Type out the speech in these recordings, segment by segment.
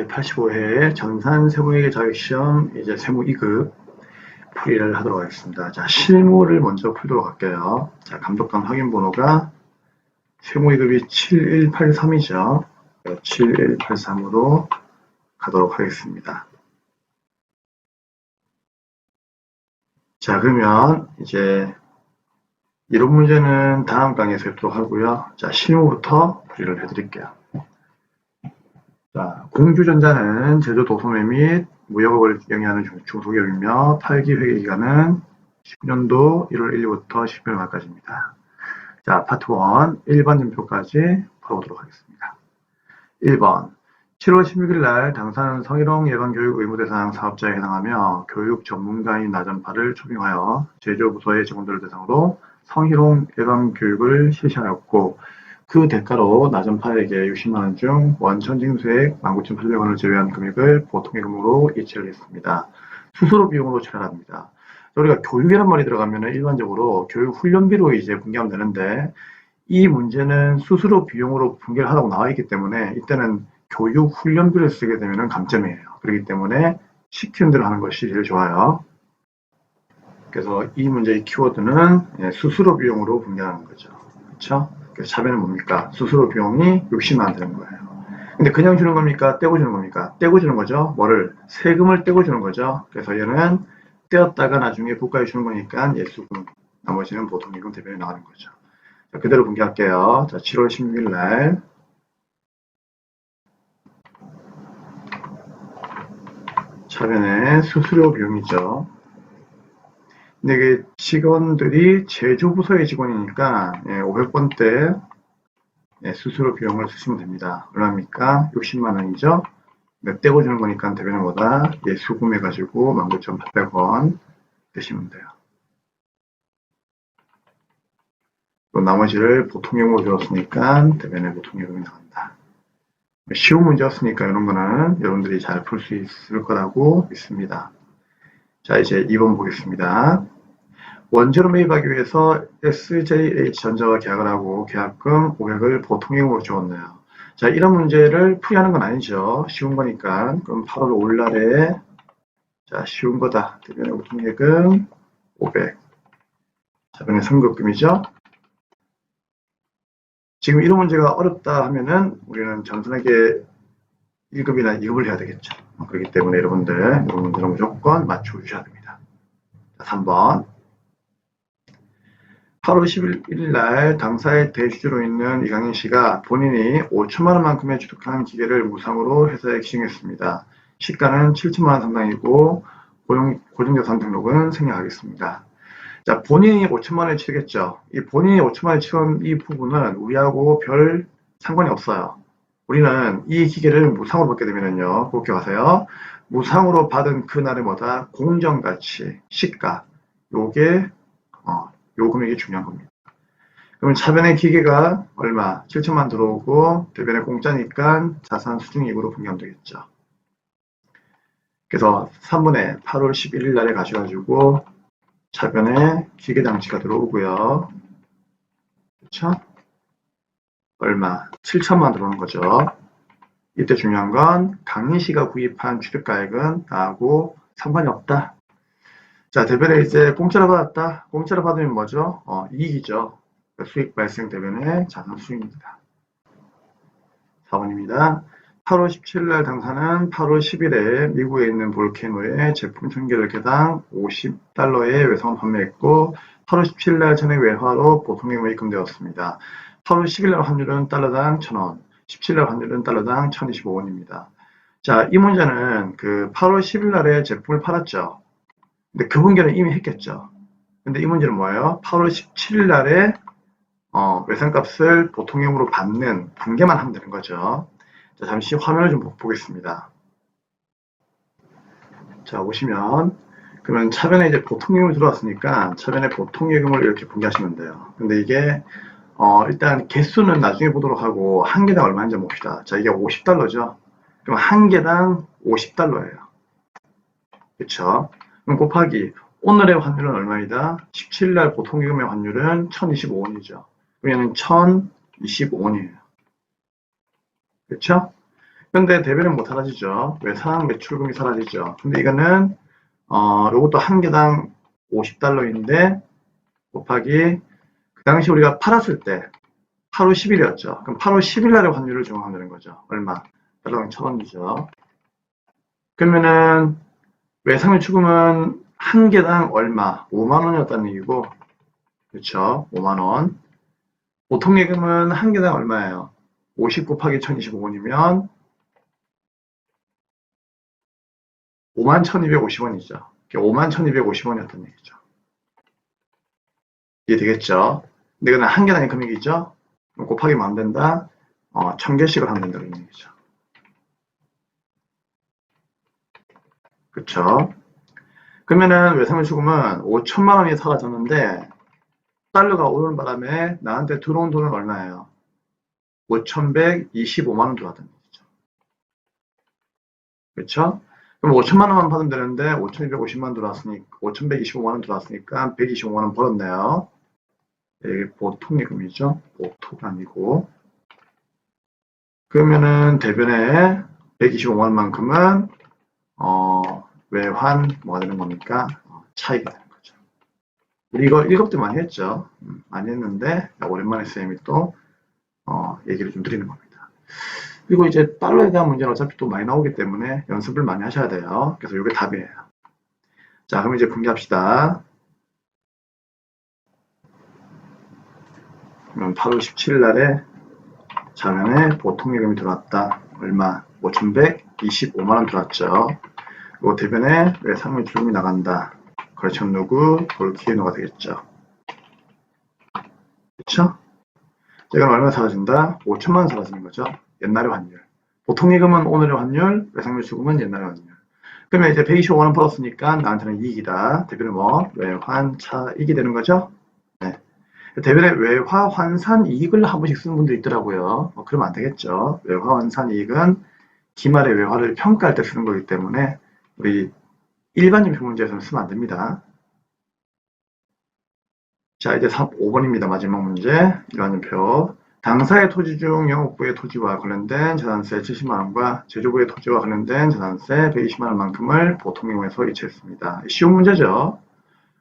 제85회 전산 세무회계 자격시험 이제 세무 2급 풀이를 하도록 하겠습니다. 자, 실무를 먼저 풀도록 할게요. 자, 감독관 확인 번호가 세무 2급이 7183이죠. 7183으로 가도록 하겠습니다. 자, 그러면 이제 이론 문제는 다음 강의에서 뵙도록 하고요. 자, 실무부터 풀이를 해드릴게요. 자, 공주전자는 제조 도소매 및 무역업을 영위하는 중소기업이며 8기 회계기간은 10년도 1월 1일부터 12월 말까지입니다. 자, 파트 1, 1번 점표까지 풀어보도록 하겠습니다. 1번, 7월 16일 날 당사는 성희롱 예방교육 의무대상 사업자에 해당하며 교육 전문가인 나전파를 초빙하여 제조부서의 직원들을 대상으로 성희롱 예방교육을 실시하였고 그 대가로 나전파에게 60만원 중 원천징수액 19,800원을 제외한 금액을 보통예금으로 이체를 했습니다. 수수료 비용으로 처리합니다. 우리가 교육이란 말이 들어가면 일반적으로 교육 훈련비로 이제 분개하면 되는데 이 문제는 수수료 비용으로 분개를 하라고 나와 있기 때문에 이때는 교육 훈련비를 쓰게 되면 감점이에요. 그렇기 때문에 시키는 대로 하는 것이 제일 좋아요. 그래서 이 문제의 키워드는 수수료 비용으로 분개하는 거죠. 그렇죠? 그래서 차변은 뭡니까? 수수료 비용이 60만 원 되는 거예요. 근데 그냥 주는 겁니까? 떼고 주는 겁니까? 떼고 주는 거죠. 뭐를? 세금을 떼고 주는 거죠. 그래서 얘는 떼었다가 나중에 국가에 주는 거니까 예수금, 나머지는 보통예금 대변에 나가는 거죠. 자, 그대로 분개할게요. 자, 7월 16일 날 차변의 수수료 비용이죠. 근데 이게 직원들이 제조부서의 직원이니까 500번대 수수료 비용을 쓰시면 됩니다. 얼마입니까? 60만 원이죠. 떼고 주는 거니까 대변인보다 수금해가지고 19,800원 되시면 돼요. 또 나머지를 보통예금으로 들었으니까 대변에 보통예금이 나간다. 쉬운 문제였으니까 이런 거는 여러분들이 잘 풀 수 있을 거라고 믿습니다. 자, 이제 2번 보겠습니다. 원재료 매입하기 위해서 SJH전자와 계약을 하고 계약금 500을 보통예금으로 주었네요. 자, 이런 문제를 풀이하는 건 아니죠. 쉬운 거니까. 그럼 8월 5일 날에 자, 쉬운 거다. 대변의 보통예금 500. 자변의 선급금이죠. 지금 이런 문제가 어렵다 하면은 우리는 전산회계 1급이나 2급을 해야 되겠죠. 그렇기 때문에 여러분들 이런 문제는 무조건 맞춰주셔야 됩니다. 자, 3번. 8월 11일 날 당사의 대주주로 있는 이강인 씨가 본인이 5천만 원만큼의 취득한 기계를 무상으로 회사에 기증했습니다. 시가는 7천만 원 상당이고 고정자산 등록은 생략하겠습니다. 자, 본인이 5천만 원을 취득했죠. 이 본인이 5천만 원을 취득한 이 부분은 우리하고 별 상관이 없어요. 우리는 이 기계를 무상으로 받게 되면요, 꼭 기억하세요. 무상으로 받은 그날의 뭐다? 공정가치, 시가, 요게 요 금액이 중요한 겁니다. 그러면 차변의 기계가 얼마? 7천만 들어오고 대변의 공짜니까 자산 수중이익으로 분개하면 되겠죠. 그래서 3번에 8월 11일 날에 가셔가지고 차변에 기계 장치가 들어오고요. 그렇죠? 얼마? 7천만 들어오는 거죠. 이때 중요한 건 강인 씨가 구입한 취득가액은 나하고 상관이 없다. 자, 대변에 이제 공짜로 받았다. 공짜로 받으면 뭐죠? 이익이죠. 수익 발생 대변의 자산 수익입니다. 4번입니다. 8월 17일 날 당사는 8월 10일에 미국에 있는 볼케노에 제품 1000개를 개당 50달러에 외상 판매했고 8월 17일 날 전액 외화로 보통예금이 입금되었습니다. 8월 10일 날 환율은 달러당 1000원, 17일 날 환율은 달러당 1025원입니다. 자, 이 문제는 그 8월 10일 날에 제품을 팔았죠. 근데 그 분개는 이미 했겠죠. 근데 이 문제는 뭐예요? 8월 17일 날에 외상값을 보통형으로 받는 분개만 하면 되는 거죠. 자, 잠시 화면을 좀 보겠습니다. 자, 보시면 그러면 차변에 이제 보통예금이 들어왔으니까 차변에 보통예금을 이렇게 분개하시면 돼요. 근데 이게 일단 개수는 나중에 보도록 하고 한 개당 얼마인지 봅시다. 자, 이게 50달러죠. 그럼 한 개당 50달러예요. 그렇죠? 그럼 곱하기 오늘의 환율은 얼마이다? 17일 보통예금의 환율은 1025원이죠. 그러면 1025원이에요. 그렇죠? 근데 대변은 못 사라지죠. 왜? 상한 매출금이 사라지죠. 근데 이거는 요것도 한 개당 $50인데 곱하기 그 당시 우리가 팔았을 때 8월 10일이었죠. 그럼 8월 10일 날의 환율을 적용하면 되는 거죠. 얼마? 달러당 1,000원이죠. 그러면은 외상의 추금은 한 개당 얼마? 5만 원이었다는 얘기고, 그렇죠? 5만 원. 보통 예금은 한 개당 얼마예요? 50 곱하기 1025원이면 5만 1250원이죠. 5만 1250원이었던 얘기죠. 이해되겠죠? 근데 이거는 한 개당의 금액이죠? 곱하기면 안 된다. 1000개씩을 하면 된다는 얘기죠. 그쵸? 그러면은 외상의 추금은 5천만 원이 사라졌는데 달러가 오르는 바람에 나한테 들어온 돈은 얼마예요? 5,125만 원 들어왔다는 얘기죠. 그렇죠? 그럼 5천만 원만 받으면 되는데 5,250만 원 들어왔으니까 5,125만 원 들어왔으니까 125만 원 벌었네요. 이게 보통 예금이죠. 보통 아니고. 그러면은 대변에 125만 원만큼은 외환 뭐가 되는 겁니까? 차익이 되는 거죠. 우리 이거 1급 때 많이 했죠. 많이 했는데 오랜만에 쌤이 또 얘기를 좀 드리는 겁니다. 그리고 이제 달러에 대한 문제는 어차피 또 많이 나오기 때문에 연습을 많이 하셔야 돼요. 그래서 이게 답이에요. 자, 그럼 이제 공개합시다. 그럼 8월 17일 날에 자면에 보통 예금이 들어왔다. 얼마? 5,125만 원 들어왔죠. 그리고 대변에 외상의 출금이 나간다. 거래처 누구? 볼키노가 되겠죠. 그렇죠? 이건 얼마 사라진다? 5천만 원 사라지는 거죠. 옛날의 환율. 보통 예금은 오늘의 환율, 외상의 출금은 옛날의 환율. 그러면 이제 125만 원 벌었으니까 나한테는 이익이다. 대변에 뭐? 외환 차익이 되는 거죠. 네. 대변에 외화 환산 이익을 한 번씩 쓰는 분도 있더라고요. 그러면 안 되겠죠. 외화 환산 이익은 기말에 외화를 평가할 때 쓰는 거기 때문에 우리 일반인 표 문제에서는 쓰면 안 됩니다. 자, 이제 5번입니다. 마지막 문제. 일반인 표. 당사의 토지 중 영업부의 토지와 관련된 재산세 70만 원과 제조부의 토지와 관련된 재산세 120만 원만큼을 보통 경우에서 이체했습니다. 쉬운 문제죠.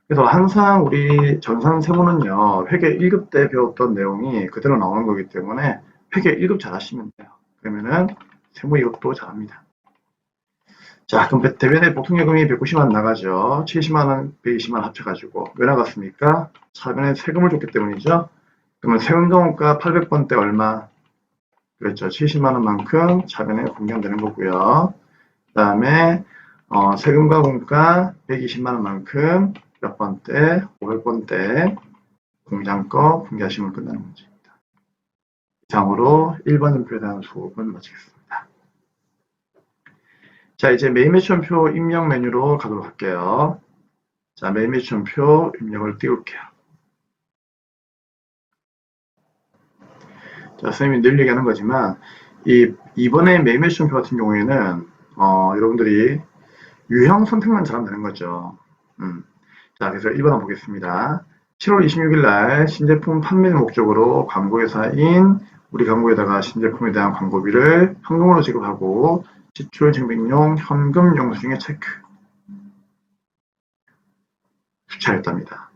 그래서 항상 우리 전산 세무는요, 회계 1급 때 배웠던 내용이 그대로 나오는 거기 때문에 회계 1급 잘 하시면 돼요. 그러면은 세무 2급도 잘합니다. 자, 그럼 대변에 보통 예금이 190만 원 나가죠. 70만 원, 120만 원 합쳐가지고 왜 나갔습니까? 차변에 세금을 줬기 때문이죠. 그러면 세금정원가 800번 때 얼마? 그렇죠. 70만 원만큼 차변에 공개되는 거고요. 그 다음에 세금과 공가 120만 원만큼 몇 번 때? 500번 때 공장 거 공개하시면 끝나는 문제입니다. 이상으로 1번 전표에 대한 수업은 마치겠습니다. 자, 이제 매일 매출표 입력 메뉴로 가도록 할게요. 자, 매일 매출표 입력을 띄울게요. 자, 선생님이 늘 얘기하는 거지만, 이번에 매일 매출표 같은 경우에는, 여러분들이 유형 선택만 잘하면 되는 거죠. 자, 그래서 1번 한번 보겠습니다. 7월 26일 날 신제품 판매 목적으로 광고회사인 우리 광고에다가 신제품에 대한 광고비를 현금으로 지급하고 지출 증빙용 현금 영수증의 체크 수차였답니다.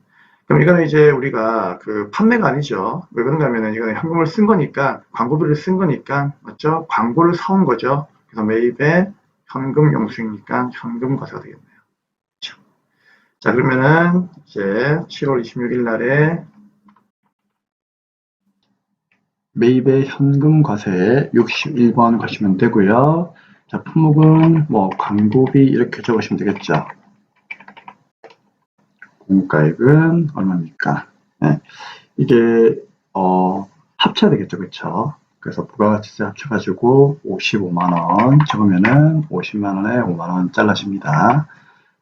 그럼 이거는 이제 우리가 그 판매가 아니죠. 왜 그런가 하면은 이거는 현금을 쓴 거니까, 광고비를 쓴 거니까, 맞죠? 광고를 사온 거죠. 그래서 매입에 현금 영수증이니까 현금 과세가 되겠네요. 그렇죠? 자, 그러면은 이제 7월 26일 날에 매입의 현금 과세 61번 가시면 되고요. 자, 품목은 뭐 광고비 이렇게 적으시면 되겠죠. 공가액은 얼마입니까? 네. 이게 합쳐야 되겠죠, 그렇죠? 그래서 부가가치세 합쳐가지고 55만 원 적으면은 50만 원에 5만 원 잘라집니다.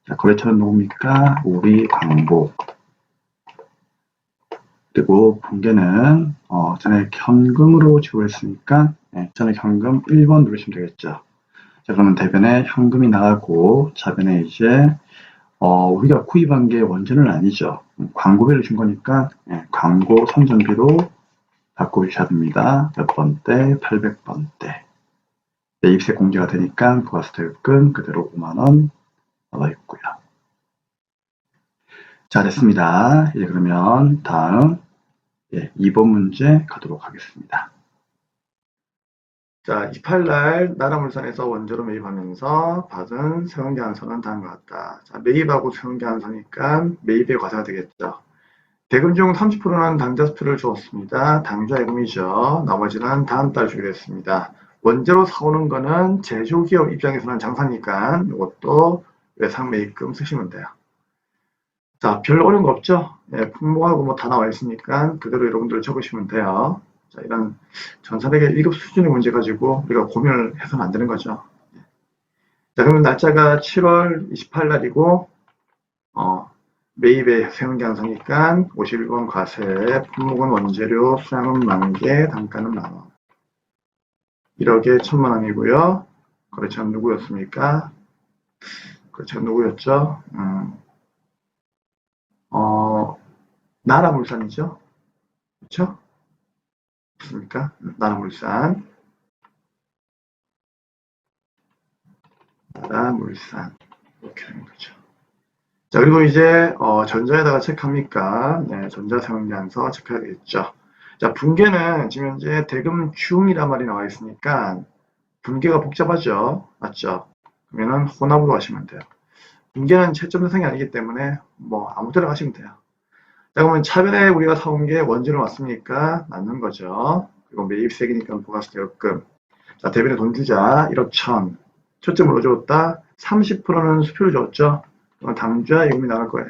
자, 거래처는 누굽니까? 우리 광고. 그리고 분계는 전에 현금으로 지급했으니까 네, 전에 현금 1번 누르시면 되겠죠. 자, 그러면 대변에 현금이 나가고 좌변에 이제 우리가 구입한 게 원전은 아니죠. 광고비를 준 거니까 네, 광고 선전비로 바꾸셔야 됩니다. 몇 번 때? 800번 때. 매입세 공제가 되니까 부가세대금은 그대로 5만원 나와 있고요. 자, 됐습니다. 이제 그러면 다음 2번 문제 가도록 하겠습니다. 자, 28날 나라물산에서 원조로 매입하면서 받은 세운계환서는 다음과 같다. 자, 매입하고 세운계환서니까 매입의 과세가 되겠죠. 대금 중 30%는 당좌 수표를 주었습니다. 당좌 예금이죠. 나머지는 다음 달 주기로 했습니다. 원재로 사오는 거는 제조기업 입장에서는 장사니까 이것도 외상매입금 쓰시면 돼요. 자, 별 어려운 거 없죠? 예, 품목하고 뭐 다 나와 있으니까 그대로 여러분들 적으시면 돼요. 자, 이런 전산회계 1급 수준의 문제 가지고 우리가 고민을 해서는 안 되는 거죠. 자, 그러면 날짜가 7월 28일 날이고, 매입에 세운계환서니까 51번 과세, 품목은 원재료, 수량은 만개, 단가는 만원. 1억에 1000만원이고요. 거래처는 누구였습니까? 거래처는 누구였죠? 나라물산이죠? 그렇죠? 맞습니까? 나라물산. 나라물산. 이렇게 되는 거죠. 자, 그리고 이제 전자에다가 체크합니까? 네, 전자세운계환서 체크해야 되겠죠. 자, 분계는 지금 현재 대금 중이란 말이 나와 있으니까 분계가 복잡하죠. 맞죠? 그러면은 혼합으로 하시면 돼요. 분계는 채점 대상이 아니기 때문에 뭐 아무 데나 하시면 돼요. 자, 그러면 차변에 우리가 사온 게 원재료 맞습니까? 맞는 거죠. 그리고 매입세기니까 부가세대금. 자, 대변에 돈 주자 1억 1000. 초점으로 줬다. 30%는 수표를 줬죠. 당좌 예금이 나갈 거예요.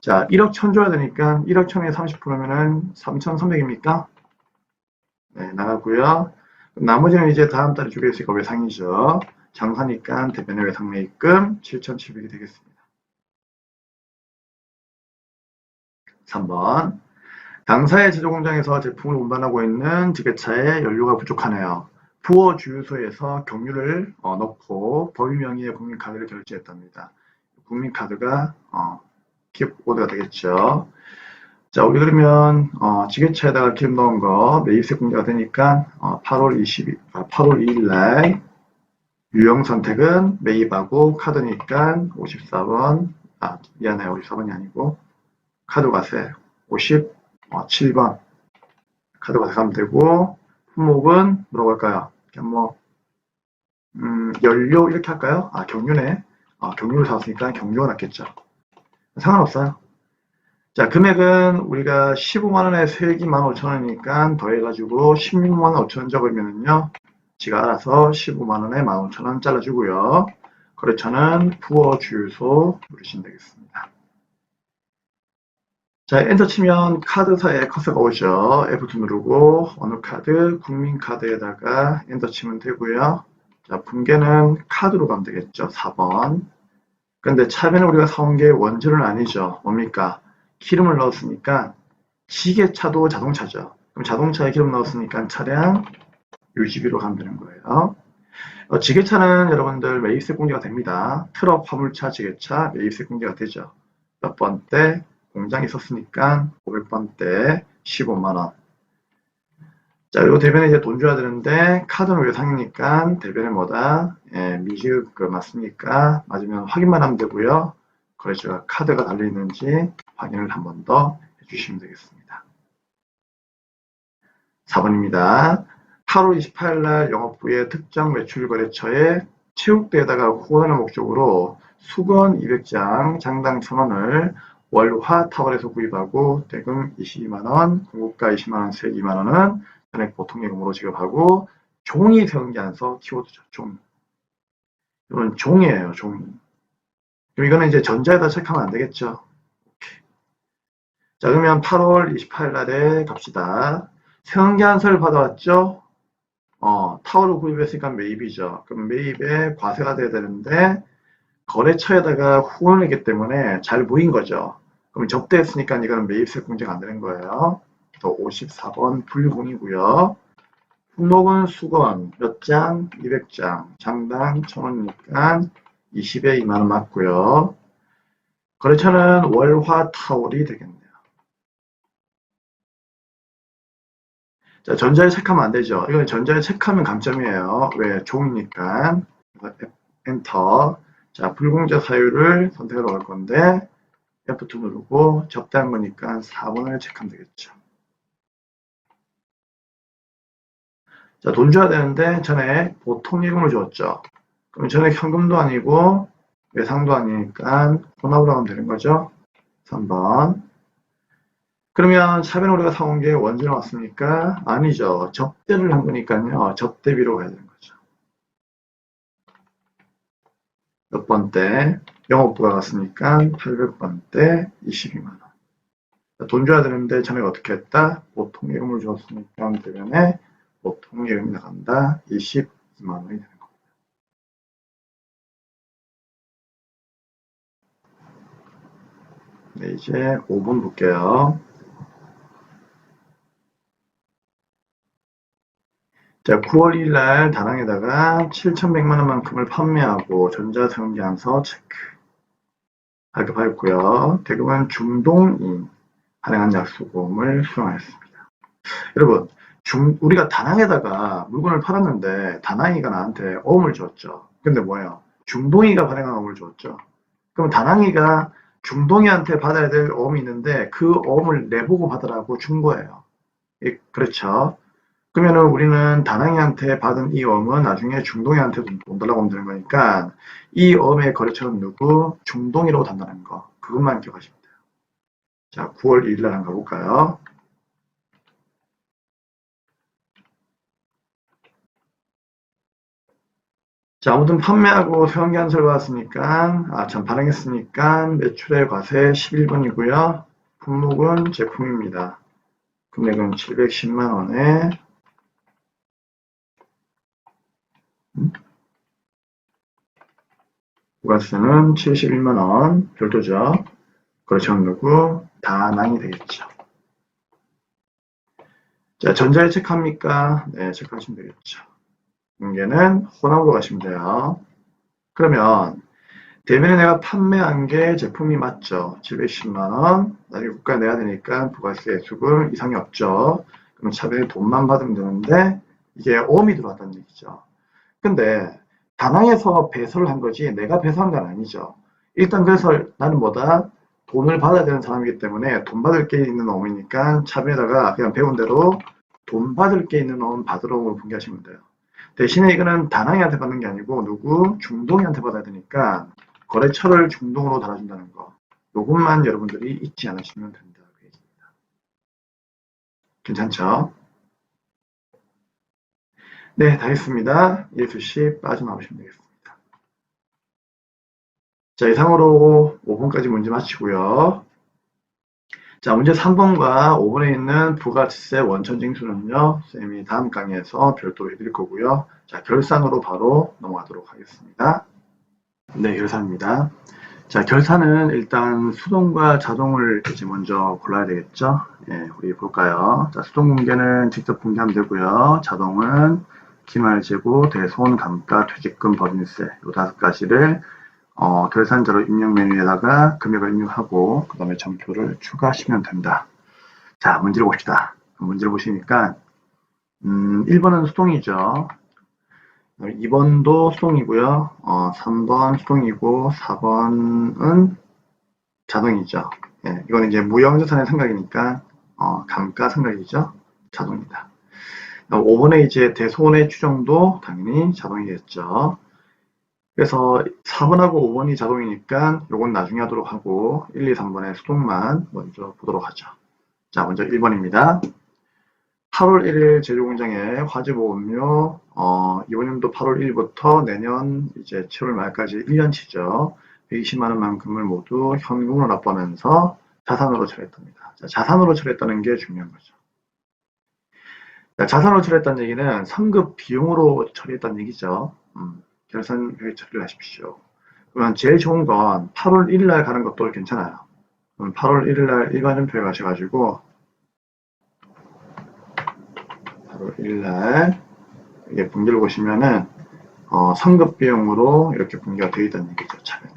자, 1억 1000 줘야 되니까 1억 1000에 30%면은 3300입니까? 네, 나가고요. 나머지는 이제 다음 달에 주기로 했으니까 외상이죠. 장사니까 대변의 외상매입금 7700이 되겠습니다. 3번. 당사의 제조공장에서 제품을 운반하고 있는 지게차에 연료가 부족하네요. 부어 주유소에서 경유를 넣고 법인 명의의 국민카드를 결제했답니다. 국민카드가 기업코드가 되겠죠. 자, 우리 그러면 지게차에다가 기름 넣은 거 매입세 공제가 되니까 8월 2일 날 유형 선택은 매입하고 카드니까 54번, 미안해요. 54번이 아니고 카드 과세 57번 카드 과세 가면 되고, 품목은 뭐라고 할까요? 그냥 뭐 연료 이렇게 할까요? 경유네. 경유를 사왔으니까 경유가 낫겠죠. 상관없어요. 자, 금액은 우리가 15만원에 세기 15,000원이니까 더해가지고 16만 5천원 적으면은요, 지가 알아서 15만원에 15,000원 잘라주고요. 거래처는 부어 주유소 누르시면 되겠습니다. 자, 엔터 치면 카드사에 커서가 오죠. F2 누르고 어느 카드, 국민카드에다가 엔터 치면 되고요. 자, 분계는 카드로 가면 되겠죠. 4번. 근데 차변에 우리가 사온 게 원재료는 아니죠. 뭡니까? 기름을 넣었으니까 지게차도 자동차죠. 그럼 자동차에 기름 넣었으니까 차량 유지비로 가면 되는 거예요. 지게차는 여러분들 매입세 공제가 됩니다. 트럭, 화물차, 지게차 매입세 공제가 되죠. 몇 번 때 공장이 있었으니까 500번 때 15만원. 자, 그리고 대변에 이제 돈 줘야 되는데 카드는 외상이니까 대변에 뭐다? 미지급 맞습니까? 맞으면 확인만 하면 되고요. 거래처가 카드가 달려있는지 확인을 한 번 더 해주시면 되겠습니다. 4번입니다. 8월 28일 날 영업부의 특정 매출 거래처에 체육대에다가 후원을 목적으로 수건 200장, 장당 1000원을 월화 타월에서 구입하고 대금 22만원, 공급가 20만원, 세액 2만원은 전액 보통예금으로 지급하고 종이 세운계환서 키워드죠. 종. 이건 종이에요. 종이. 그럼 이거는 이제 전자에다 체크하면 안 되겠죠. 자, 그러면 8월 28일 날에 갑시다. 세운계환서를 받아왔죠. 타월을 구입했으니까 매입이죠. 그럼 매입에 과세가 돼야 되는데 거래처에다가 후원을 했기 때문에 잘 모인 거죠. 그럼 접대했으니까 이거는 매입세 공제가 안 되는 거예요. 또 54번 불공이고요. 품목은 수건 몇 장? 200장. 장당 1000원이니까 20에 2만원 맞고요. 거래처는 월화 타월이 되겠네요. 자, 전자에 체크하면 안 되죠. 이건 전자에 체크하면 감점이에요. 왜? 종이니까. 엔터. 자, 불공자 사유를 선택하러 갈 건데, F2 누르고 접대한 거니까 4번을 체크하면 되겠죠. 자, 돈 줘야 되는데 전에 보통 예금을 줬죠. 그럼 전에 현금도 아니고 외상도 아니니까 혼합으로 하면 되는 거죠. 3번. 그러면 샵에는 우리가 사온 게 원재료 왔습니까? 아니죠. 접대를 한 거니까요. 접대비로 가야 되는 거죠. 몇 번 때? 영업부가 갔으니까 800번 때 22만원. 돈 줘야 되는데 전에 어떻게 했다? 보통 예금을 줬으니까 대변에 보통 예금이 나간다. 22만원이 되는 겁니다. 네, 이제 5번 볼게요. 자, 9월 1일 날 다낭에다가 7,100만 원만큼을 판매하고 전자상장서 체크 발급하였고요. 대금은 중동인 발행한 약수금을 수령하였습니다. 여러분, 우리가 다낭에다가 물건을 팔았는데 다낭이가 나한테 어음을 줬죠. 근데 뭐예요? 중동이가 발행한 어음을 줬죠. 그럼 다낭이가 중동이한테 받아야 될 어음이 있는데 그 어음을 내보고 받으라고 준 거예요. 그렇죠. 그러면은 우리는 다낭이한테 받은 이 어음은 나중에 중동이한테 돈 달라고 하면 되는 거니까 이 어음의 거래처는 누구? 중동이라고 단다는 거. 그것만 기억하시면 돼요. 자, 9월 1일 날 한번 가볼까요? 자, 아무튼 판매하고 세원기한서를 받았으니까, 참 발행했으니까 매출의 과세 11번이고요. 품목은 제품입니다. 금액은 710만 원에 부가세는 71만 원 별도죠. 거래처는 누구? 다낭이 되겠죠. 자, 전자에 체크합니까? 네, 체크하시면 되겠죠. 문제는 혼합으로 가시면 돼요. 그러면 대면에 내가 판매한 게 제품이 맞죠. 710만 원. 나중에 국가에 내야 되니까 부가세 수금 이상이 없죠. 그럼 차라리 돈만 받으면 되는데 이게 오음이 들어왔다는 얘기죠. 근데 다낭에서 배설을 한 거지 내가 배설한 건 아니죠. 일단 그래서 나는 뭐다? 돈을 받아야 되는 사람이기 때문에 돈 받을 게 있는 어음이니까 차비에다가 그냥 배운 대로 돈 받을 게 있는 어음 받으러 오음을 분개하시면 돼요. 대신에 이거는 다낭이한테 받는 게 아니고 누구? 중동이한테 받아야 되니까 거래처를 중동으로 달아준다는 거. 요것만 여러분들이 잊지 않으시면 된다. 그 얘기입니다. 괜찮죠? 네, 다 했습니다. 예수씨 빠져나오시면 되겠습니다. 자, 이상으로 5번까지 문제 마치고요. 자, 문제 3번과 5번에 있는 부가세 원천징수는요, 쌤이 다음 강의에서 별도로 해드릴 거고요. 자, 결산으로 바로 넘어가도록 하겠습니다. 네, 결산입니다. 자, 결산은 일단 수동과 자동을 이제 먼저 골라야 되겠죠. 예, 우리 볼까요? 자, 수동 공개는 직접 공개하면 되고요. 자동은 기말재고, 대손, 감가, 퇴직금, 법인세 요 5가지를 결산자로 입력 메뉴에다가 금액을 입력하고 그 다음에 점표를 추가하시면 된다. 자, 문제를 봅시다. 문제를 보시니까 1번은 수동이죠. 2번도 수동이고요. 3번 수동이고 4번은 자동이죠. 예, 이거는 이제 무형자산의 생각이니까 감가상각이죠. 자동입니다. 5번에 이제 대손의 추정도 당연히 자동이겠죠. 그래서 4번하고 5번이 자동이니까 요건 나중에 하도록 하고 1, 2, 3번의 수동만 먼저 보도록 하죠. 자, 먼저 1번입니다. 8월 1일 제조공장에 화재보험료 이번 연도 8월 1일부터 내년 이제 7월 말까지 1년치죠. 120만 원만큼을 모두 현금으로 납부하면서 자산으로 처리했답니다. 자, 자산으로 처리했다는 게 중요한 거죠. 자, 자산으로 처리했다는 얘기는 선급 비용으로 처리했다는 얘기죠. 결산 회계 처리를 하십시오. 그러면 제일 좋은 건 8월 1일 날 가는 것도 괜찮아요. 그럼 8월 1일 날 일반연표에 가셔가지고 8월 1일 날 이게 분기를 보시면은 선급 비용으로 이렇게 분기가 되어 있다는 얘기죠. 차변에.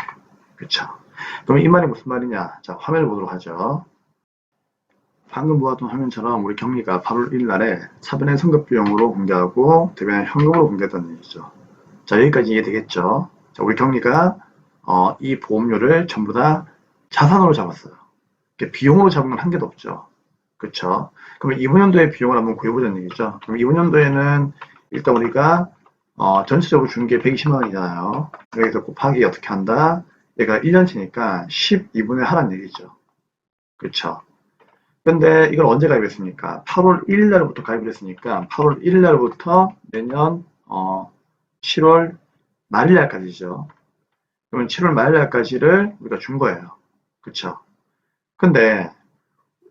그렇죠. 그럼 이 말이 무슨 말이냐? 자, 화면을 보도록 하죠. 방금 보았던 화면처럼 우리 경리가 8월 1일 날에 차변의 선급비용으로 공개하고 대변의 현금으로 공개했다는 얘기죠. 자, 여기까지 이해되겠죠? 자, 우리 경리가 이 보험료를 전부 다 자산으로 잡았어요. 비용으로 잡은 건 한 개도 없죠. 그쵸? 그러면 이번 연도의 비용을 한번 구해보자는 얘기죠. 그럼 이번 연도에는 일단 우리가 전체적으로 준 게 120만 원이잖아요. 여기서 곱하기 어떻게 한다? 얘가 1년치니까 12분의 하라는 얘기죠. 그쵸? 근데 이걸 언제 가입했습니까? 8월 1일 날부터 가입을 했으니까 8월 1일 날부터 내년 7월 말일 날까지죠. 그러면 7월 말일 날까지를 우리가 준 거예요. 그쵸? 근데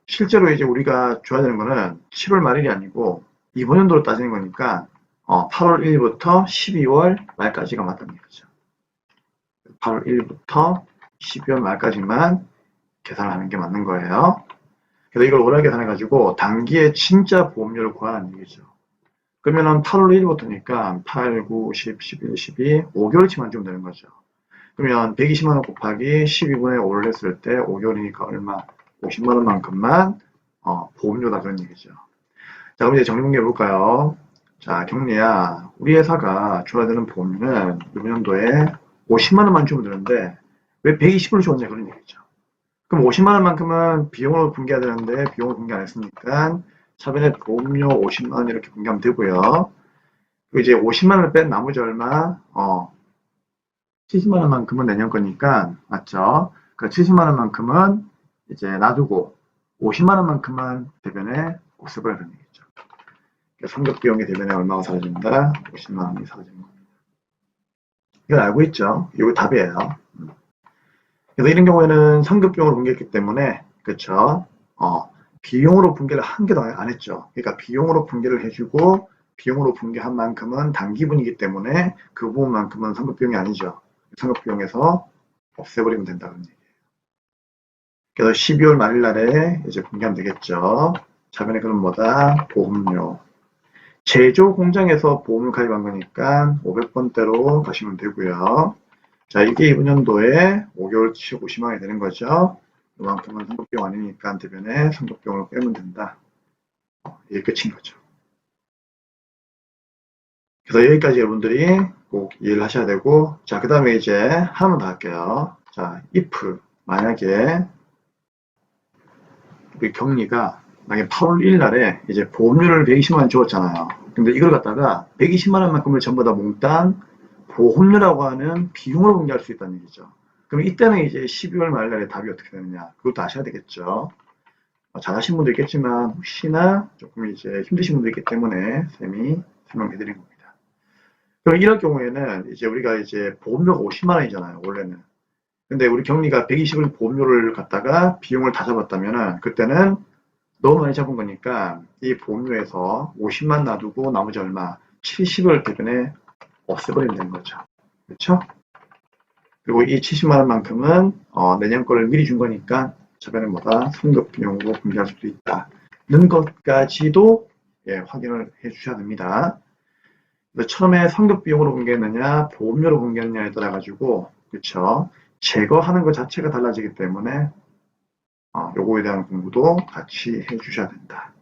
실제로 이제 우리가 줘야 되는 거는 7월 말일이 아니고 이번 연도로 따지는 거니까 8월 1일부터 12월 말까지가 맞다는 얘기죠. 8월 1일부터 12월 말까지만 계산을 하는 게 맞는 거예요. 그래서 이걸 월화 계산해가지고 단기에 진짜 보험료를 구하는 얘기죠. 그러면은 8월 1일부터니까 8, 9, 10, 11, 12, 5개월치만 주면 되는 거죠. 그러면 120만 원 곱하기 12분의 5를 했을 때 5개월이니까 얼마? 50만 원만큼만 보험료다 그런 얘기죠. 자, 그럼 이제 정리해 볼까요? 자, 경리야, 우리 회사가 줘야 되는 보험료는 이번 연도에 50만 원만 주면 되는데 왜 120을 줬냐 그런 얘기죠. 그럼 50만 원만큼은 비용으로 분개해야 되는데 비용으로 분개 안 했으니까 차변에 보험료 50만 원 이렇게 분개하면 되고요. 그리고 이제 50만 원을 뺀 나머지 얼마? 70만 원만큼은 내년 거니까 맞죠? 그 70만 원만큼은 이제 놔두고 50만 원만큼만 대변에 없애버리는 얘기죠. 상급 비용이 대변에 얼마가 사라진다? 50만 원이 사라지는 겁니다. 이걸 알고 있죠? 이거 답이에요. 그래서 이런 경우에는 상급 비용으로 분개했기 때문에 그렇죠? 비용으로 분개를 한 개도 안 했죠. 그러니까 비용으로 분개를 해주고 비용으로 분개한 만큼은 단기분이기 때문에 그 부분만큼은 상급 비용이 아니죠. 상급 비용에서 없애버리면 된다는 얘기예요. 그래서 12월 말일 날에 이제 분개하면 되겠죠. 자변에 그럼 뭐다? 보험료. 제조 공장에서 보험을 가입한 거니까 500번대로 가시면 되고요. 자, 이게 이번 연도에 5개월치 50만 원이 되는 거죠. 이만큼은 상급비용 아니니까 대변에 상급비용을 빼면 된다. 이게 끝인 거죠. 그래서 여기까지 여러분들이 꼭 이해를 하셔야 되고, 자, 그 다음에 이제 하나만 더 할게요. 자, if 만약에 우리 경리가 만약에 8월 1일 날에 이제 보험료를 120만 원 주었잖아요. 근데 이걸 갖다가 120만 원만큼을 전부 다 몽땅 보험료라고 하는 비용으로 공개할 수 있다는 얘기죠. 그럼 이때는 이제 12월 말날에 답이 어떻게 되느냐. 그것도 아셔야 되겠죠. 잘하신 분도 있겠지만 혹시나 조금 이제 힘드신 분도 있기 때문에 쌤이 설명해 드린 겁니다. 그럼 이럴 경우에는 이제 우리가 이제 보험료가 50만 원이잖아요. 원래는. 근데 우리 경리가 120을 보험료를 갖다가 비용을 다 잡았다면은 그때는 너무 많이 잡은 거니까 이 보험료에서 50만 놔두고 나머지 얼마? 70을 대변에 없애버리면 되는 거죠. 그렇죠? 그리고 이 70만 원만큼은 내년 거를 미리 준 거니까 저변은 뭐다? 상급 비용으로 분개할 수도 있다는 것까지도 확인을 해 주셔야 됩니다. 처음에 상급 비용으로 분개했느냐 보험료로 분개했느냐에 따라 가지고 그렇죠? 제거하는 것 자체가 달라지기 때문에 요거에 대한 공부도 같이 해 주셔야 된다.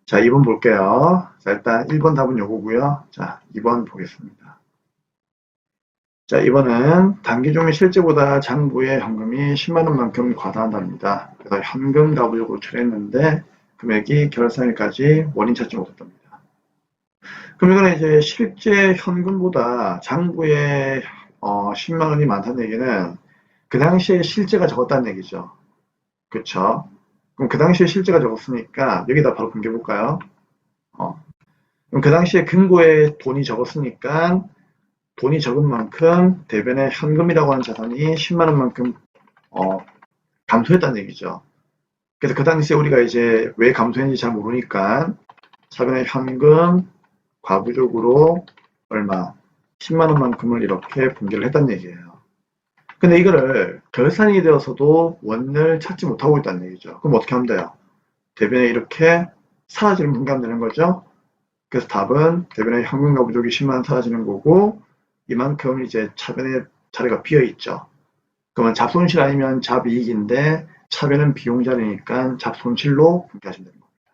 자, 2번 볼게요. 자, 일단 1번 답은 요거고요. 자, 2번 보겠습니다. 자, 이번은 단기 중에 실제보다 장부의 현금이 10만 원만큼 과다한답니다. 그래서 현금 가부적으로 처리했는데 금액이 결산일까지 원인 찾지 못했답니다. 그럼 이거는 이제 실제 현금보다 장부에 10만 원이 많다는 얘기는 그 당시에 실제가 적었다는 얘기죠. 그쵸? 그럼 그 당시에 실제가 적었으니까 여기다 바로 분개해 볼까요? 그럼 그 당시에 금고에 돈이 적었으니까 돈이 적은 만큼 대변에 현금이라고 하는 자산이 10만 원만큼 감소했다는 얘기죠. 그래서 그 당시에 우리가 이제 왜 감소했는지 잘 모르니까 차변에 현금 과부적으로 얼마 10만 원만큼을 이렇게 분개를 했다는 얘기예요. 근데 이거를 결산이 되어서도 원을 찾지 못하고 있다는 얘기죠. 그럼 어떻게 하면 돼요? 대변에 이렇게 사라지는 분개하면 되는 거죠. 그래서 답은 대변에 현금 과부적이 10만 원 사라지는 거고 이만큼 이제 차변에 자리가 비어 있죠. 그러면 잡손실 아니면 잡이익인데 차변은 비용자리니까 잡손실로 분기하시면 되는 겁니다.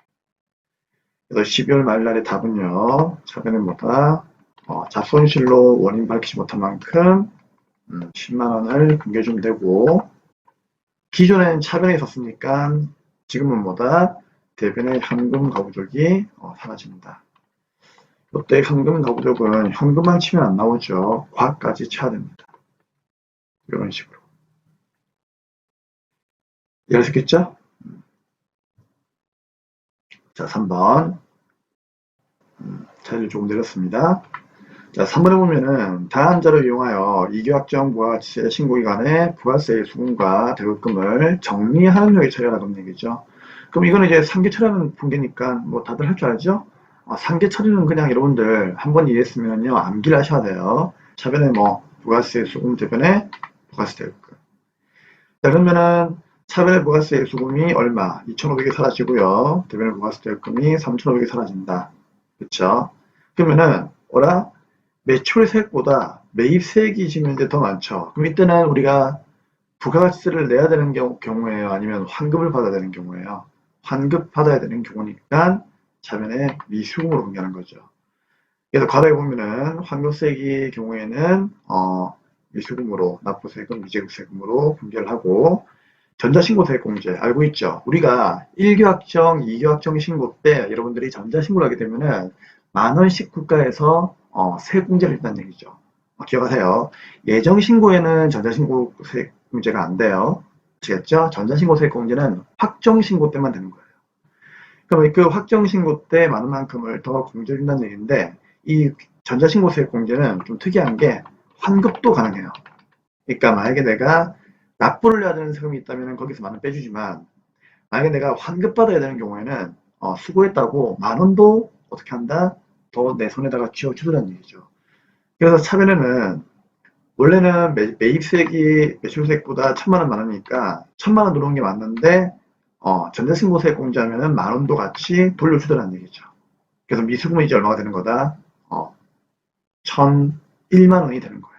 그래서 12월 말날의 답은요. 차변은 뭐다? 잡손실로 원인 밝히지 못한 만큼 10만 원을 분기해주면 되고, 기존에는 차변에 있었으니까 지금은 뭐다? 대변의 현금 거부족이 사라집니다. 이때 현금 거부족은 현금만 치면 안 나오죠. 과까지 쳐야 됩니다. 이런 식으로. 이해하셨겠죠? 자, 3번. 차이를 조금 내렸습니다. 자, 3번에 보면은 다음 자를 이용하여 이교학정 부가세 신고기간의 부가세의 수금과 대급금을 정리하는 형의 처리라는 얘기죠. 그럼 이거는 이제 상계 처리하는 분계니까 뭐 다들 할 줄 알죠? 상계 처리는 그냥 여러분들 한번 이해했으면요 암기를 하셔야 돼요. 차변에 뭐 부가세 수금 대변에 부가세 대급금. 자, 그러면은 차변의 부가세 수금이 얼마? 2,500이 사라지고요. 대변의 부가세 대급금이 3,500이 사라진다. 그렇죠? 그러면은 뭐라? 매출세액보다 매입세액이 지금 이제 더 많죠. 그럼 이때는 우리가 부가세를 내야 되는 경우예요? 아니면 환급을 받아야 되는 경우예요? 환급 받아야 되는 경우니까 차변에 미수금으로 분기하는 거죠. 그래서 과거에 보면은 환급세액의 경우에는 미수금으로 납부세금, 미제급세금으로 분기를 하고 전자신고세액공제 알고 있죠? 우리가 1교학정, 2교학정 신고 때 여러분들이 전자신고를 하게 되면은 만원씩 국가에서 세공제를 했다는 얘기죠. 기억하세요. 예정신고에는 전자신고세공제가 안 돼요. 아시겠죠? 전자신고세공제는 확정신고 때만 되는 거예요. 그럼 그 확정신고 때 많은 만큼을 더 공제해준다는 얘기인데 이 전자신고세공제는 좀 특이한 게 환급도 가능해요. 그러니까 만약에 내가 납부를 해야 되는 세금이 있다면 거기서 만원 빼주지만 만약에 내가 환급받아야 되는 경우에는 수고했다고 만원도 어떻게 한다? 더 내 손에다가 쥐어주더라는 얘기죠. 그래서 차변에는 원래는 매입세액이 매출세액보다 1,000만 원 많으니까 1,000만 원 들어온 게 맞는데 전자신고세액 공제하면은 만원도 같이 돌려주더라는 얘기죠. 그래서 미수금은 이제 얼마가 되는 거다? 1,001만 원이 되는 거예요.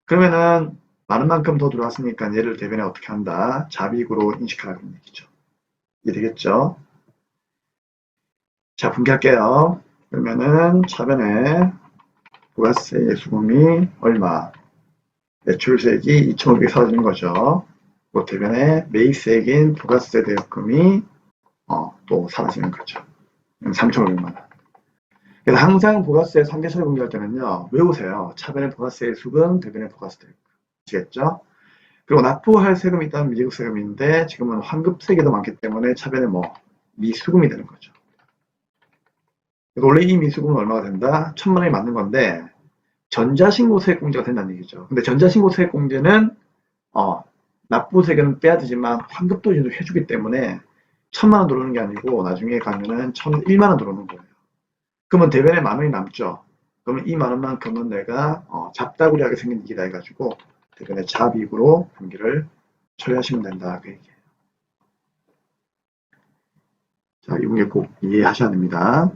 그러면은 많은 만큼 더 들어왔으니까 얘를 대변에 어떻게 한다? 잡이익으로 인식하라는 얘기죠. 이해되겠죠? 자, 분개할게요. 그러면은 차변에 부가세 수금이 얼마? 매출세액이 2,500이 사라지는 거죠. 그 대변에 매입세액인 부가세 대입금이 또 사라지는 거죠. 3,500만 원. 그래서 항상 부가세 상계처리 분기할 때는요. 외우세요. 차변의 부가세 수금, 대변의 부가세 대입금. 아시겠죠? 그리고 납부할 세금이 있다면 미제급 세금인데 지금은 환급세액이 더 많기 때문에 차변에 미수금이 되는 거죠. 원래 이 미수금은 얼마가 된다? 1,000만 원이 맞는 건데 전자신고세액공제가 된다는 얘기죠. 근데 전자신고세액공제는 납부세금은 빼야 되지만 환급도 해주기 때문에 1,000만 원 들어오는 게 아니고 나중에 가면은 1,001만 원 들어오는 거예요. 그러면 대변에 만 원이 남죠. 그러면 이 만 원만큼은 내가 잡다구리하게 생긴 일이다 해가지고 대변에 잡이익으로 분기를 처리하시면 된다 그 얘기예요. 자, 이 분기 꼭 이해하셔야 됩니다.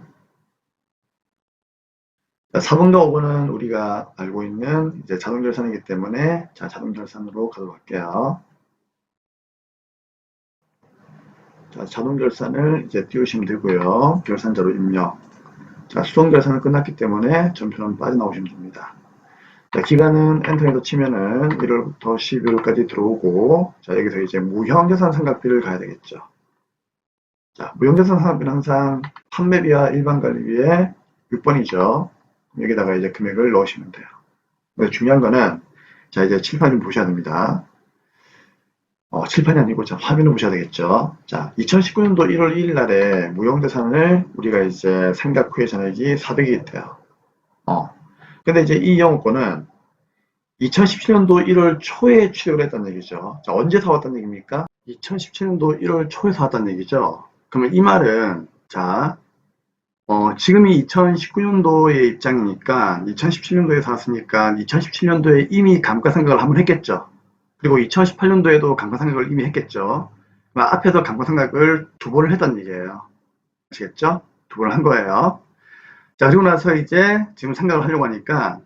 4번과 5번은 우리가 알고 있는 이제 자동결산이기 때문에 자, 자동결산으로 가도록 할게요. 자, 자동결산을 이제 띄우시면 되고요. 결산자로 입력. 자, 수동결산은 끝났기 때문에 전표는 빠져나오시면 됩니다. 자, 기간은 엔터에서 치면은 1월부터 12월까지 들어오고, 자, 여기서 이제 무형계산 삼각비를 가야 되겠죠. 자, 무형계산 삼각비는 항상 판매비와 일반관리비의 6번이죠. 여기다가 이제 금액을 넣으시면 돼요. 근데 중요한 거는, 자, 이제 칠판 좀 보셔야 됩니다. 칠판이 아니고, 자, 화면을 보셔야 되겠죠. 자, 2019년도 1월 1일 날에 무형자산을 우리가 이제 생각 후에 잔액이 400이 돼요. 근데 이제 이 영업권은 2017년도 1월 초에 취득을 했다는 얘기죠. 자, 언제 사왔다는 얘기입니까? 2017년도 1월 초에 사왔다는 얘기죠. 그러면 이 말은, 자, 지금이 2019년도의 입장이니까 2017년도에 사왔으니까 2017년도에 이미 감가상각을 한번 했겠죠. 그리고 2018년도에도 감가상각을 이미 했겠죠. 앞에서 감가상각을 2번을 했다는 얘기예요. 아시겠죠? 2번을 한 거예요. 자, 그리고 나서 이제 지금 상각을 하려고 하니까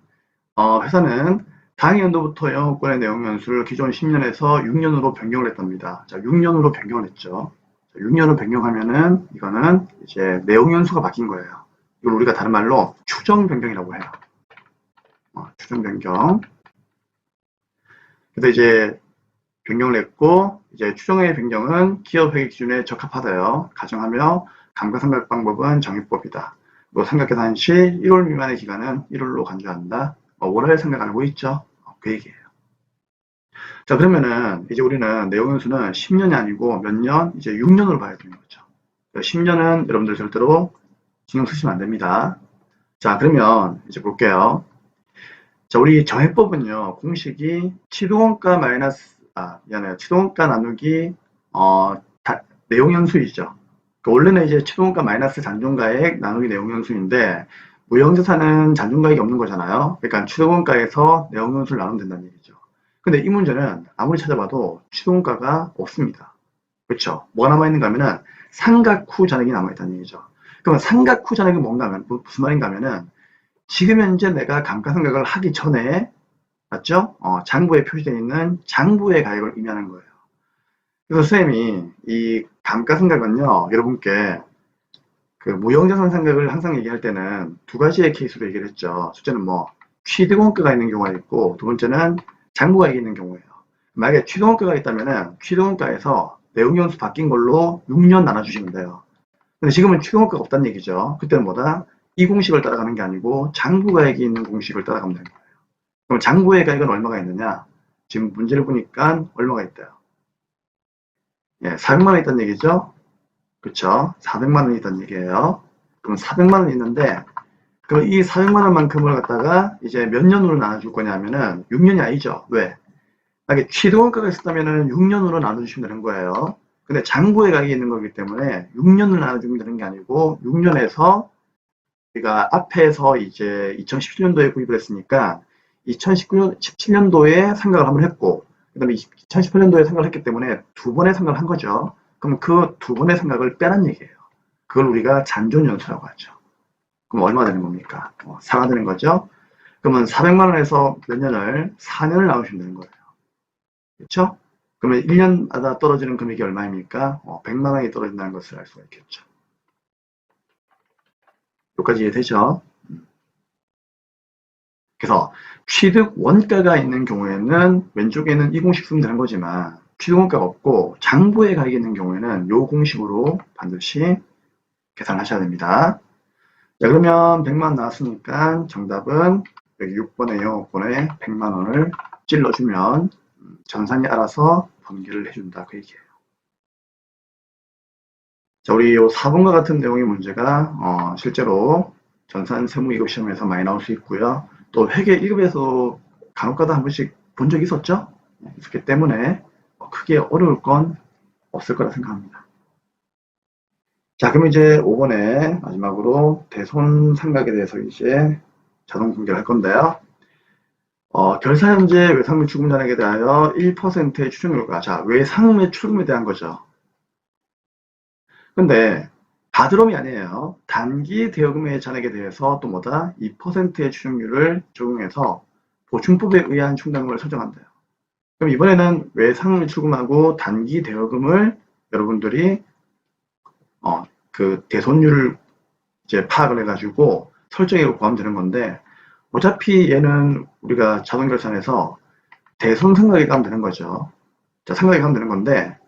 회사는 당해연도부터 영업권의 내용 연수를 기존 10년에서 6년으로 변경을 했답니다. 자, 6년으로 변경을 했죠. 6년으로 변경하면은 이거는 이제 내용 연수가 바뀐 거예요. 이걸 우리가 다른 말로 추정 변경이라고 해요. 추정 변경. 그래서 이제 변경을 했고, 이제 추정의 변경은 기업 회계 기준에 적합하다요. 가정하며 감가상각 방법은 정액법이다. 뭐 삼각계산 시 1월 미만의 기간은 1월로 간주한다. 월화를 생각 안 하고 있죠. 그 얘기예요. 자, 그러면은 이제 우리는 내용연수는 10년이 아니고 몇 년? 이제 6년으로 봐야 되는 거죠. 10년은 여러분들 절대로 신경 쓰시면 안 됩니다. 자, 그러면 이제 볼게요. 자, 우리 정액법은요, 공식이 취득원가 마이너스, 미안해요. 취득원가 나누기, 내용연수이죠. 원래는 이제 취득원가 마이너스 잔존가액 나누기 내용연수인데, 무형자산은 잔존가액이 없는 거잖아요. 그러니까 취득원가에서 내용연수를 나누면 된다는 얘기죠. 근데 이 문제는 아무리 찾아봐도 취득원가가 없습니다. 그렇죠? 뭐가 남아있는가 하면은 상각 후 잔액이 남아있다는 얘기죠. 그러면 상각 후 잔액이 뭔가 하면, 무슨 말인가 하면은 지금 현재 내가 감가상각을 하기 전에, 맞죠? 장부에 표시되어 있는 장부의 가액을 의미하는 거예요. 그래서 선생님이 이 감가상각은요, 여러분께 그 무형자산 상각을 항상 얘기할 때는 두 가지의 케이스로 얘기를 했죠. 첫째는 뭐 취득원가가 있는 경우가 있고, 두 번째는 장부가 있는 경우예요. 만약에 취득원가가 있다면은 취득원가에서 내용연수 바뀐 걸로 6년 나눠주시면 돼요. 근데 지금은 취득원가가 없다는 얘기죠. 그때는 뭐다? 이 공식을 따라가는 게 아니고 장부가액이 있는 공식을 따라가면 되는 거예요. 그럼 장부의 가액은 얼마가 있느냐? 지금 문제를 보니까 얼마가 있대요? 예, 400만 원 있다는 얘기죠? 그쵸? 400만 원이 있다는 얘기예요. 그럼 400만 원 있는데, 그럼 이 400만 원만큼을 갖다가 이제 몇 년으로 나눠줄 거냐면은 6년이 아니죠. 왜? 만약에 취득원가가 있었다면은 6년으로 나눠주시면 되는 거예요. 근데 장부의 가액이 있는 거기 때문에 6년을 나눠주면 되는 게 아니고 6년에서 우리가 앞에서 이제 2017년도에 구입을 했으니까 2017년도에 상각을 한번 했고, 그 다음에 2018년도에 상각을 했기 때문에 두 번의 상각을 한 거죠. 그럼 그 두 번의 상각을 빼란 얘기예요. 그걸 우리가 잔존연수라고 하죠. 그럼 얼마 되는 겁니까? 4가 되는 거죠. 그러면 400만 원에서 몇 년을? 4년을 나누시면 되는 거예요. 그렇죠? 그러면 1년마다 떨어지는 금액이 얼마입니까? 100만 원이 떨어진다는 것을 알 수가 있겠죠. 여기까지 이해되죠? 그래서 취득 원가가 있는 경우에는 왼쪽에는 이 공식 쓰면 되는 거지만 취득 원가가 없고 장부에 가액이 있는 경우에는 이 공식으로 반드시 계산하셔야 됩니다. 자, 그러면 100만 나왔으니까 정답은 여기 6번의 영업권에 100만 원을 찔러주면 전산이 알아서 번기를 해준다 그 얘기예요. 자, 우리 요 4번과 같은 내용의 문제가 실제로 전산 세무 2급 시험에서 많이 나올 수 있고요. 또 회계 1급에서 간혹가다 한 번씩 본 적이 있었죠? 있었기 때문에 크게 어려울 건 없을 거라 생각합니다. 자, 그럼 이제 5번에 마지막으로 대손 상각에 대해서 이제 자동 공개를 할 건데요. 결산현재 외상매 출금 잔액에 대하여 1%의 추정률과, 자, 외상매 출금에 대한 거죠. 근데 바드럼이 아니에요. 단기 대여금의 잔액에 대해서 또 뭐다? 2%의 추정률을 적용해서 보충법에 의한 충당금을 설정한대요. 그럼 이번에는 외상을 출금하고 단기 대여금을 여러분들이 그 대손율을 이제 파악을 해가지고 설정액으로 포함되는 건데, 어차피 얘는 우리가 자동결산에서 대손 상각에 가면 되는 거죠. 자, 상각에 가면 되는 건데,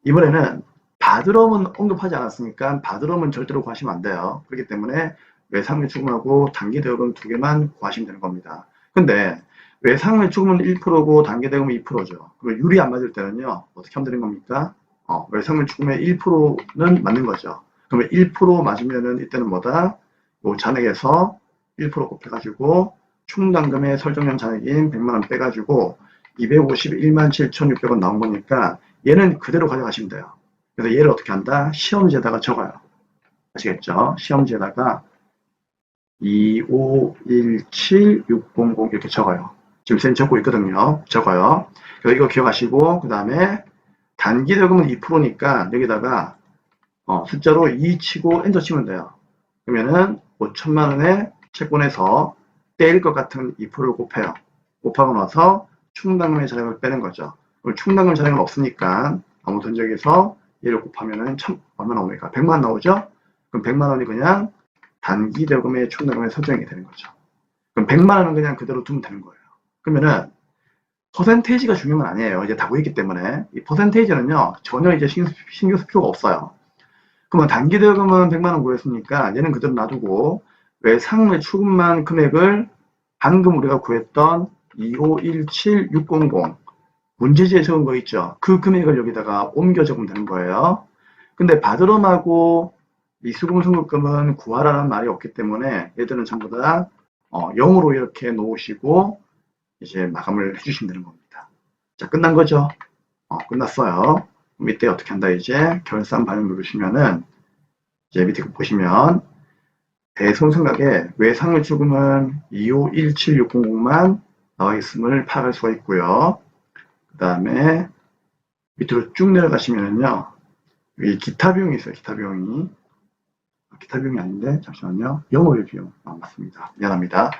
이번에는 바드럼은 언급하지 않았으니까 바드럼은 절대로 구하시면 안 돼요. 그렇기 때문에 외상매 추금하고 단기 대여금 두 개만 구하시면 되는 겁니다. 근데 외상매 추금은 1%고 단기 대여금은 2%죠. 그리고 율이 안 맞을 때는요, 어떻게 하면 되는 겁니까? 외상매 추금의 1%는 맞는 거죠. 그러면 1% 맞으면은 이때는 뭐다? 요 잔액에서 1% 곱해가지고 충당금의 설정량 잔액인 100만 원 빼가지고 251만 7,600원 나온 거니까 얘는 그대로 가져가시면 돼요. 그래서 얘를 어떻게 한다? 시험지에다가 적어요. 아시겠죠? 시험지에다가 2517600 이렇게 적어요. 지금 쌤 적고 있거든요. 적어요. 그래서 이거 기억하시고 그 다음에 단기 대금은 2%니까 여기다가 숫자로 2 치고 엔터 치면 돼요. 그러면은 5천만 원의 채권에서 떼일 것 같은 2%를 곱해요. 곱하고 나서 충당금의 자력을 빼는 거죠. 충당금 자력은 없으니까 아무튼 여기서 얘를 곱하면은 얼마 나옵니까? 100만 나오죠? 그럼 100만 원이 그냥 단기 대금의 충당금에 설정이 되는 거죠. 그럼 100만 원은 그냥 그대로 두면 되는 거예요. 그러면은 퍼센테이지가 중요한 건 아니에요. 이제 다 구했기 때문에. 이 퍼센테이지는요, 전혀 이제 신경 쓸 필요가 없어요. 그러면 단기 대금은 100만 원 구했으니까 얘는 그대로 놔두고 외상외 추금만 금액을 방금 우리가 구했던 2517600 문제지에 적은 거 있죠. 그 금액을 여기다가 옮겨 적으면 되는 거예요. 근데 받으러하고 미수금 선급금은 구하라는 말이 없기 때문에 얘들은 전부 다 0으로 이렇게 놓으시고 이제 마감을 해주시면 되는 겁니다. 자, 끝난 거죠? 끝났어요. 밑에 어떻게 한다 이제 결산 반영 누르시면은 이제 밑에 보시면 대손생각에 외상을 추금은 2517600만 나와 있음을 파악할 수가 있고요. 그 다음에 밑으로 쭉 내려가시면은요, 이 기타 비용이 있어요. 기타 비용이 아닌데 잠시만요. 영업의 비용 맞습니다. 미안합니다.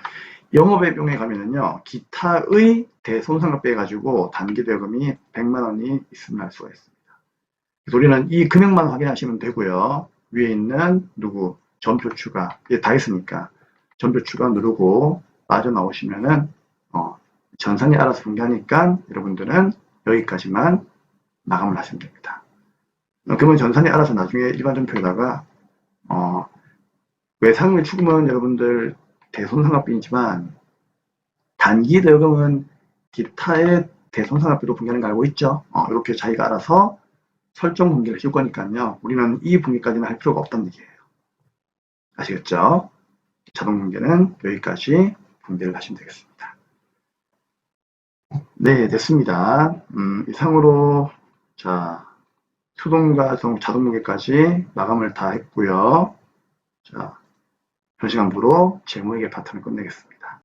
영업의 비용에 가면은요, 기타의 대손상을 빼가지고 단기 대금이 100만 원이 있음을 알 수가 있습니다. 그래서 우리는 이 금액만 확인하시면 되고요. 위에 있는 전표 추가 다 있으니까 전표 추가 누르고 빠져나오시면은 전산이 알아서 분개하니까 여러분들은 여기까지만 마감을 하시면 됩니다. 그러면 전산이 알아서 나중에 일반 전표에다가 외상을 추금은 여러분들 대손상납비이지만 단기 대금은 기타의 대손상납비로 분개하는 거 알고 있죠? 이렇게 자기가 알아서 설정 분개를 해줄 거니까요. 우리는 이 분개까지는 할 필요가 없다는 얘기예요. 아시겠죠? 자동 분개는 여기까지 분개를 하시면 되겠습니다. 네, 됐습니다. 이상으로 자 수동과 자동 분개까지 마감을 다 했고요. 자, 현시간부로 재무회계 파트를 끝내겠습니다.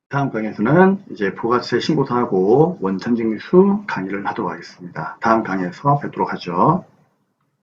다음 강의에서는 이제 부가세 신고서하고 원천징수 강의를 하도록 하겠습니다. 다음 강의에서 뵙도록 하죠.